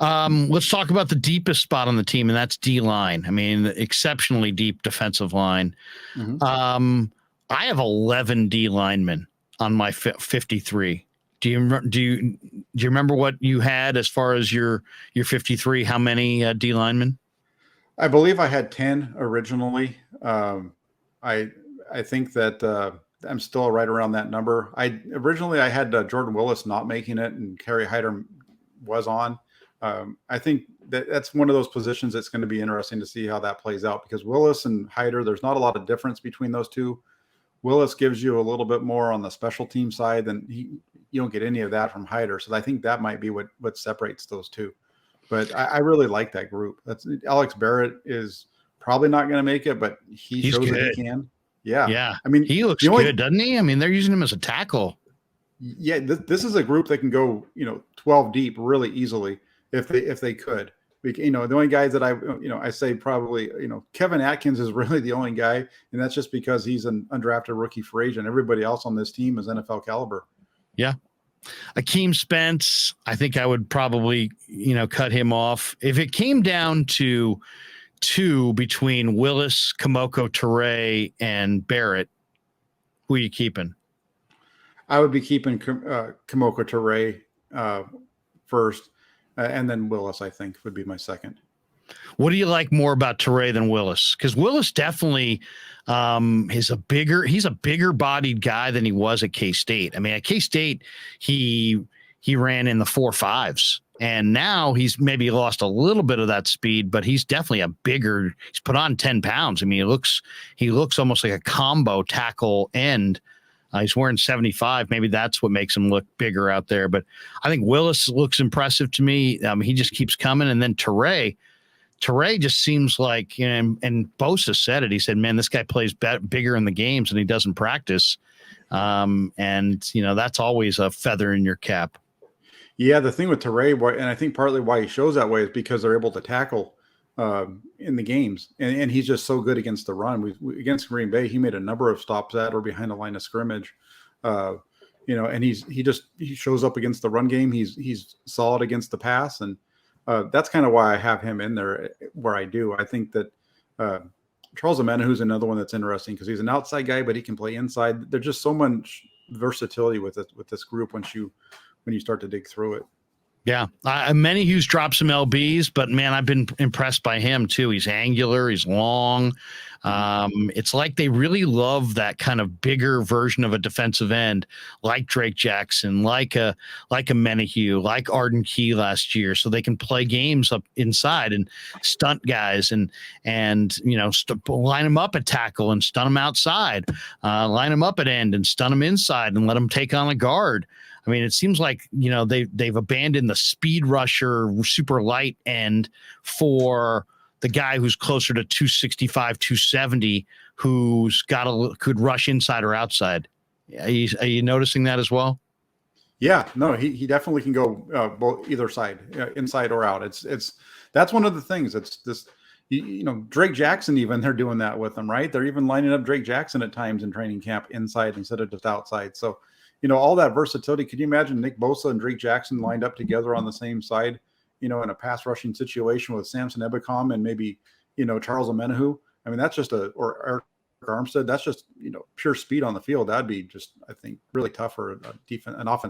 Let's talk about the deepest spot on the team, and that's D line. I mean, exceptionally deep defensive line. Mhm. I have 11 D linemen on my 53. Do you remember what you had as far as your 53? How many D linemen? I believe I had 10 originally. I I think that I'm still right around that number. I had Jordan Willis not making it, and Kerry Hyder was on. I think that's one of those positions that's going to be interesting to see how that plays out, because Willis and Hyder, there's not a lot of difference between those two. Willis gives you a little bit more on the special team side than you don't get any of that from Hyder. So I think that might be what separates those two. But I really like that group. That's Alex Barrett is probably not going to make it, but he He's shows that he good. can. Yeah. Yeah. I mean, He looks good, doesn't he? I mean, they're using him as a tackle. yeah, this is a group that can go, 12 deep really easily if they could. The only guys that I say probably, Kevin Atkins is really the only guy, and that's just because he's an undrafted rookie free agent. Everybody else on this team is NFL caliber. Yeah. Akeem Spence, I think I would probably, cut him off. If it came down to two between Willis, Kamoko Toure, and Barrett, who are you keeping? I would be keeping Kamoko Toure first, and then Willis, I think, would be my second. What do you like more about Toure than Willis? Because Willis definitely he's a bigger bodied guy than he was at K-State. I mean, at K-State, he ran in the 4.5s, and now he's maybe lost a little bit of that speed, but he's definitely he's put on 10 pounds. I mean, he looks almost like a combo tackle end. He's wearing 75. Maybe that's what makes him look bigger out there. But I think Willis looks impressive to me. He just keeps coming. And then Toure just seems like, and Bosa said it. He said, man, this guy plays bigger in the games than he does in practice. And, that's always a feather in your cap. Yeah, the thing with Toure, and I think partly why he shows that way, is because they're able to tackle in the games, and he's just so good against the run. Against Green Bay, he made a number of stops at or behind the line of scrimmage. And he shows up against the run game. He's solid against the pass, and that's kind of why I have him in there where I do. I think that Charles Omenihu is another one that's interesting, because he's an outside guy, but he can play inside. There's just so much versatility with this group when you start to dig through it. Yeah. Manyhu's dropped some LBs, but man, I've been impressed by him too. He's angular. He's long. It's like they really love that kind of bigger version of a defensive end, like Drake Jackson, like a Manyhu, like Arden Key last year, so they can play games up inside and stunt guys and line them up at tackle and stun them outside, line them up at end and stun them inside and let them take on a guard. I mean, it seems like, they've abandoned the speed rusher, super light end for the guy who's closer to 265, 270, could rush inside or outside. Are you noticing that as well? Yeah, no, he definitely can go both either side, inside or out. That's one of the things. It's this, Drake Jackson, even they're doing that with him, right? They're even lining up Drake Jackson at times in training camp inside instead of just outside. So, all that versatility. Could you imagine Nick Bosa and Drake Jackson lined up together on the same side, in a pass rushing situation with Samson Ebukam and maybe, Charles Omenihu? I mean, that's just or Eric Armstead. That's just, pure speed on the field. That'd be just, I think, really tough for an offense